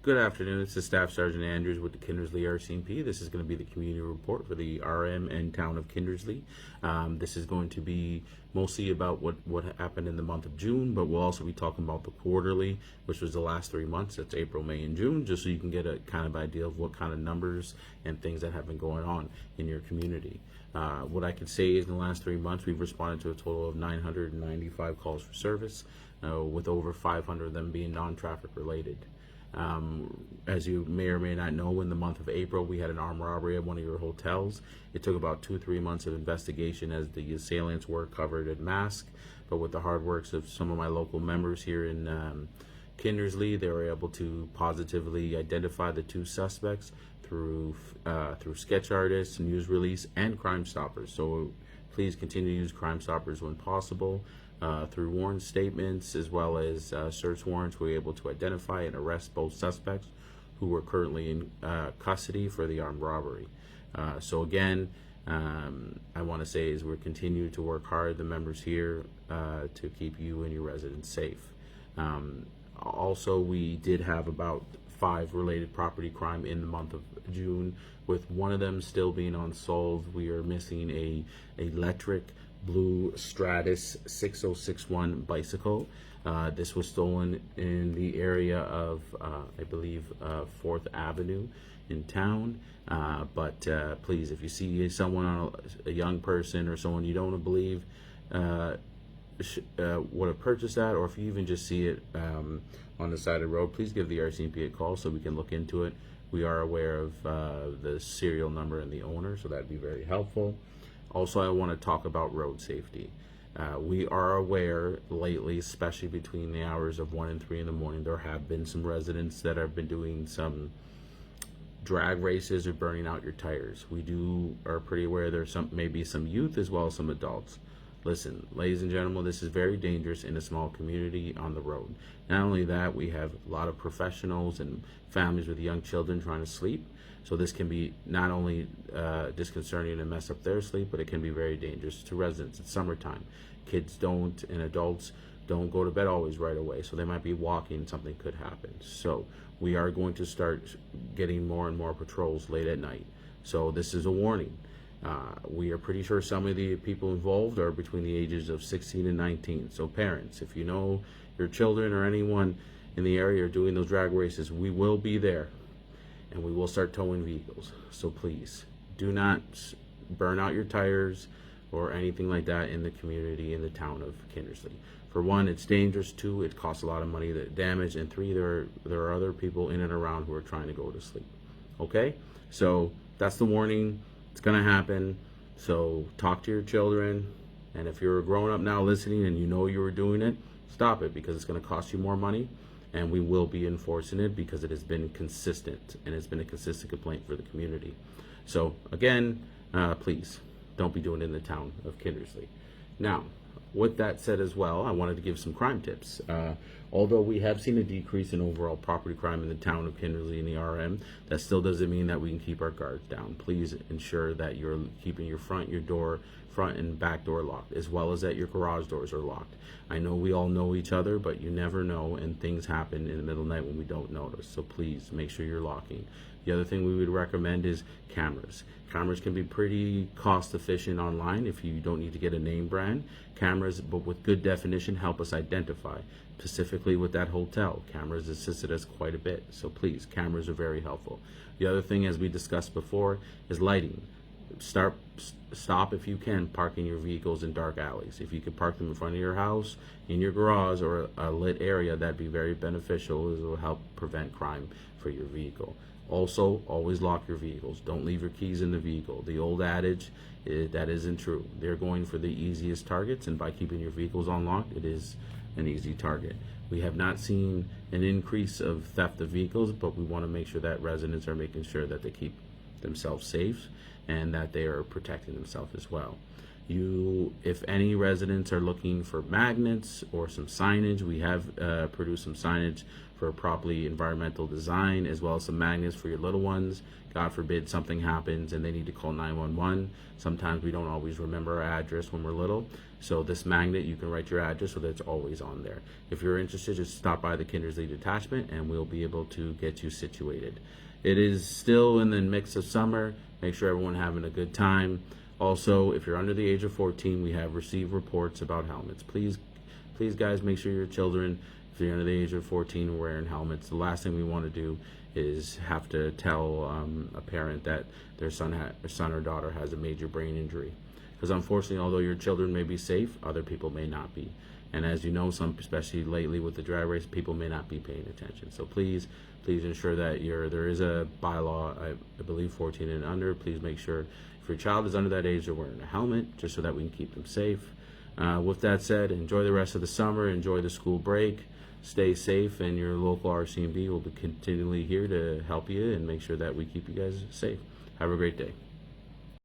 Good afternoon. This is Staff Sergeant Andrews with the Kindersley RCMP. This is going to be the community report for the RM and town of Kindersley. This is going to be mostly about what happened in the month of June, but we'll also be talking about the quarterly, which was the last 3 months. That's April, May, and June, just so you can get a kind of idea of what kind of numbers and things that have been going on in your community. What I can say is in the last 3 months, we've responded to a total of 995 calls for service, with over 500 of them being non-traffic related. As you may or may not know, in the month of April, we had an armed robbery at one of your hotels. It took about 2-3 months of investigation as the assailants were covered in masks, but with the hard works of some of my local members here in Kindersley, they were able to positively identify the 2 suspects through sketch artists, news release, and Crime Stoppers. So please continue to use Crime Stoppers when possible. Through warrant statements as well as search warrants, we were able to identify and arrest both suspects who were currently in custody for the armed robbery. So again, I want to say is we're continuing to work hard, the members here, to keep you and your residents safe. Also, we did have about 5 related property crime in the month of June, with one of them still being unsolved. We are missing a electric blue Stratus 6061 bicycle. This was stolen in the area of, I believe, 4th Avenue in town. But please, if you see someone, a young person or someone you don't believe would have purchased that, or if you even just see it on the side of the road, please give the RCMP a call so we can look into it. We are aware of the serial number and the owner, so that'd be very helpful. Also, I want to talk about road safety. We are aware lately, especially between the hours of 1 and 3 in the morning, there have been some residents that have been doing some drag races or burning out your tires. We are pretty aware there's maybe some youth as well as some adults. Listen, ladies and gentlemen, this is very dangerous in a small community on the road. Not only that, we have a lot of professionals and families with young children trying to sleep. So this can be not only disconcerting and mess up their sleep, but it can be very dangerous to residents. It's summertime. Kids don't and adults don't go to bed always right away. So they might be walking, something could happen. So we are going to start getting more and more patrols late at night. So this is a warning. We are pretty sure some of the people involved are between the ages of 16 and 19. So parents, if you know your children or anyone in the area are doing those drag races, we will be there. And we will start towing vehicles. So please do not burn out your tires or anything like that in the community in the town of Kindersley. For one, it's dangerous. 2, it costs a lot of money to damage, and 3, there are other people in and around who are trying to go to sleep. Okay, so that's the warning. It's gonna happen. So talk to your children, and if you're a grown up now listening and you know you were doing it, stop it, because it's gonna cost you more money. And we will be enforcing it because it has been consistent, and it's been a consistent complaint for the community. So again, please don't be doing it in the town of Kindersley. Now, with that said as well, I wanted to give some crime tips. Although we have seen a decrease in overall property crime in the town of Kindersley and the RM, that still doesn't mean that we can keep our guards down. Please ensure that you're keeping your front and back door locked, as well as that your garage doors are locked. I know we all know each other, but you never know, and things happen in the middle of the night when we don't notice. So please make sure you're locking. The other thing we would recommend is cameras. Cameras can be pretty cost efficient online if you don't need to get a name brand. Cameras, but with good definition, help us identify. Specifically with that hotel, cameras assisted us quite a bit. So please, cameras are very helpful. The other thing, as we discussed before, is lighting. Stop if you can parking your vehicles in dark alleys. If you could park them in front of your house, in your garage, or a lit area, that'd be very beneficial. It will help prevent crime for your vehicle. Also, always lock your vehicles. Don't leave your keys in the vehicle. The old adage, that isn't true. They're going for the easiest targets, and by keeping your vehicles unlocked, it is an easy target. We have not seen an increase of theft of vehicles, but we want to make sure that residents are making sure that they keep themselves safe and that they are protecting themselves as well. If any residents are looking for magnets or some signage, we have produced some signage for properly environmental design, as well as some magnets for your little ones. God forbid something happens and they need to call 911. Sometimes we don't always remember our address when we're little. So this magnet, you can write your address so that it's always on there. If you're interested, just stop by the Kindersley detachment and we'll be able to get you situated. It is still in the mix of summer. Make sure everyone's having a good time. Also, if you're under the age of 14, we have received reports about helmets. Please guys, make sure your children, if you're under the age of 14, are wearing helmets. The last thing we want to do is have to tell a parent that their son or daughter has a major brain injury. Because unfortunately, although your children may be safe, other people may not be. And as you know, especially lately with the drag race, people may not be paying attention. So please ensure that there is a bylaw, I believe 14 and under. Please make sure if your child is under that age, they're wearing a helmet, just so that we can keep them safe. With that said, enjoy the rest of the summer, enjoy the school break, stay safe, and your local RCMP will be continually here to help you and make sure that we keep you guys safe. Have a great day.